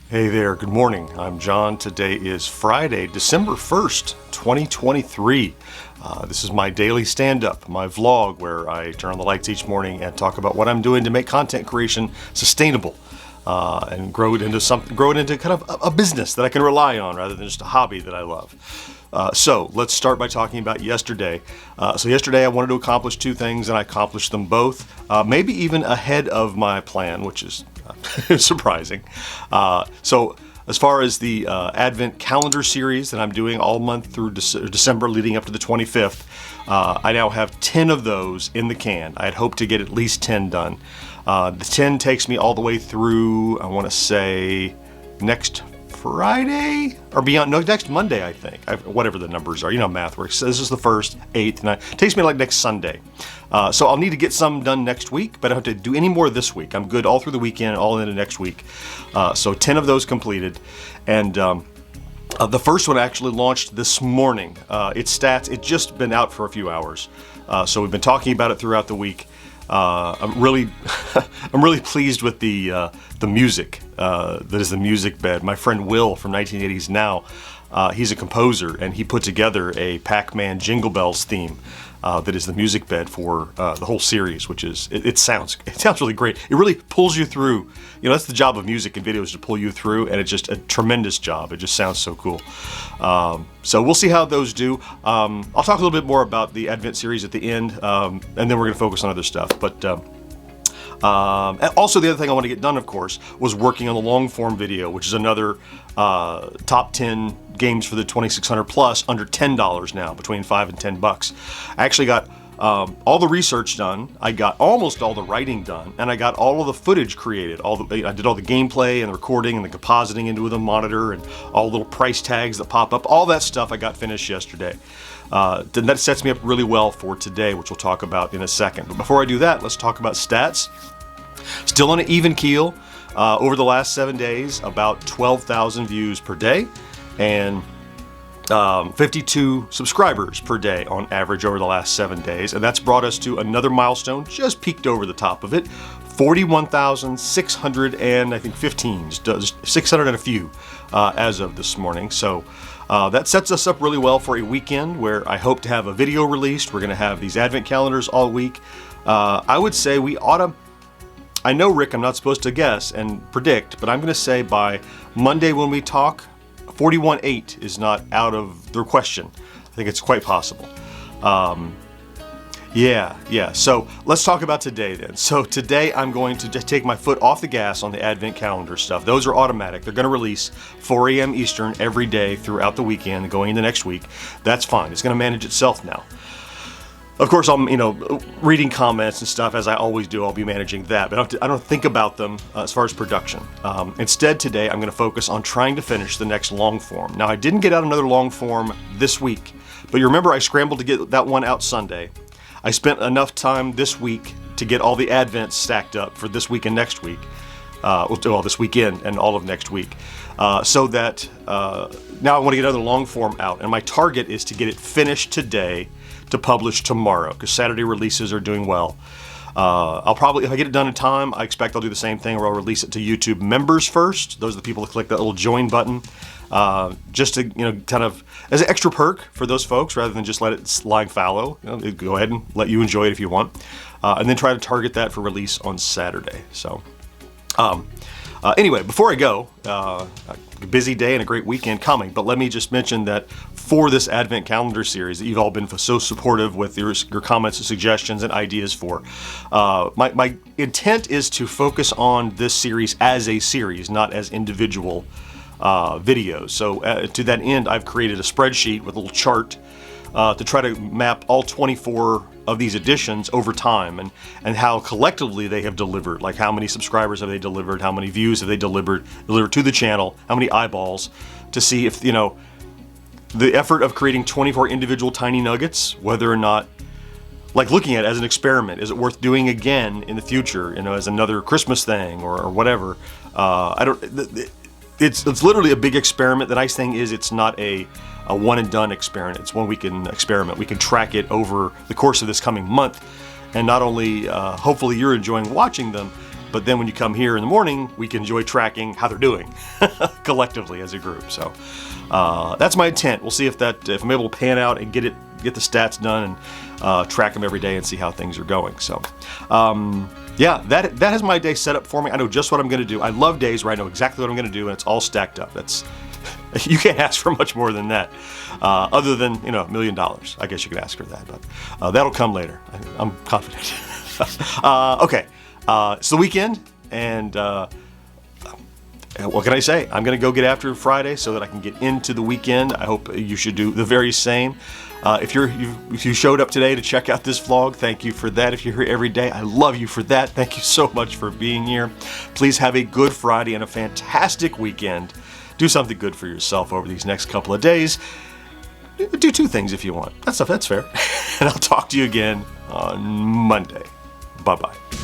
Hey there, good morning. I'm John. Today is Friday, December 1st, 2023. This is my daily stand-up, my vlog, where I turn on the lights each morning and talk about what I'm doing to make content creation sustainable and grow it into kind of a business that I can rely on rather than just a hobby that I love. So let's start by talking about yesterday. So yesterday I wanted to accomplish two things and I accomplished them both, maybe even ahead of my plan, which is surprising. So as far as the Advent calendar series that I'm doing all month through December leading up to the 25th, I now have 10 of those in the can. I had hoped to get at least 10 done. The 10 takes me all the way through, I want to say, next Friday or beyond. No, next Monday, I think. Whatever the numbers are. You know how math works. So this is the 1st, 8th, 9th. It takes me like next Sunday. So I'll need to get some done next week, but I don't have to do any more this week. I'm good all through the weekend, all into next week. So 10 of those completed. And the first one actually launched this morning. Its stats, it's just been out for a few hours. So we've been talking about it throughout the week. I'm really pleased with the music that is the music bed. My friend Will from 1980s Now, he's a composer and he put together a Pac-Man Jingle Bells theme that is the music bed for the whole series, which is it sounds really great. It really pulls you through. You know, that's the job of music and videos, to pull you through, and it's just a tremendous job. It just sounds so cool. So we'll see how those do. I'll talk a little bit more about the Advent series at the end, and then we're going to focus on other stuff. But and also, the other thing I want to get done, of course, was working on the long form video, which is another top 10 games for the 2600 plus under $10 now, between $5 and $10. I actually got all the research done. I got almost all the writing done, and I got all of the footage created. I did all the gameplay and the recording and the compositing into the monitor and all the little price tags that pop up. All that stuff I got finished yesterday. Then that sets me up really well for today, which we'll talk about in a second. But before I do that, let's talk about stats. Still on an even keel. Over the last 7 days, about 12,000 views per day and 52 subscribers per day on average over the last 7 days. And that's brought us to another milestone, just peeked over the top of it, 41,600 and I think 600 and a few as of this morning. So that sets us up really well for a weekend where I hope to have a video released. We're going to have these Advent calendars all week. I would say we ought to, I know, Rick, I'm not supposed to guess and predict, but I'm going to say by Monday when we talk, 41.8 is not out of the question. I think it's quite possible. Yeah. So let's talk about today then. So today I'm going to just take my foot off the gas on the Advent calendar stuff. Those are automatic. They're going to release 4 a.m. Eastern every day throughout the weekend going into next week. That's fine. It's going to manage itself now. Of course, I'm reading comments and stuff as I always do. I'll be managing that, but I don't think about them as far as production. Instead, today I'm going to focus on trying to finish the next long form. Now, I didn't get out another long form this week, but you remember I scrambled to get that one out Sunday. I spent enough time this week to get all the Advents stacked up for this week and next week. Well, this weekend and all of next week. So that now I want to get another long form out, and my target is to get it finished today to publish tomorrow, because Saturday releases are doing well. I'll probably, if I get it done in time, I expect I'll do the same thing where I'll release it to YouTube members first. Those are the people that click that little join button, just to, kind of as an extra perk for those folks, rather than just let it lie fallow. Go ahead and let you enjoy it if you want, and then try to target that for release on Saturday. So anyway, before I go, a busy day and a great weekend coming, but let me just mention that for this Advent calendar series that you've all been so supportive with your comments and suggestions and ideas for, my intent is to focus on this series as a series, not as individual videos. So to that end, I've created a spreadsheet with a little chart to try to map all 24 of these editions over time and how collectively they have delivered, like how many subscribers have they delivered, how many views have they delivered to the channel, how many eyeballs, to see if, the effort of creating 24 individual tiny nuggets, whether or not, like looking at it as an experiment, is it worth doing again in the future, as another Christmas thing or whatever. It's literally a big experiment. The nice thing is it's not a one and done experiment. It's one we can experiment. We can track it over the course of this coming month, and not only hopefully you're enjoying watching them, But then when you come here in the morning, we can enjoy tracking how they're doing collectively as a group. So that's my intent. We'll see if I'm able to pan out and get the stats done and track them every day and see how things are going. So yeah, that has my day set up for me. I know just what I'm going to do. I love days where I know exactly what I'm going to do and it's all stacked up. You can't ask for much more than that, other than $1 million. I guess you could ask for that, but that'll come later. I'm confident. Okay, it's the weekend, and what can I say? I'm going to go get after Friday so that I can get into the weekend. I hope you should do the very same. If you showed up today to check out this vlog, thank you for that. If you're here every day, I love you for that. Thank you so much for being here. Please have a good Friday and a fantastic weekend. Do something good for yourself over these next couple of days. Do 2 things if you want. That's fair. And I'll talk to you again on Monday. Bye-bye.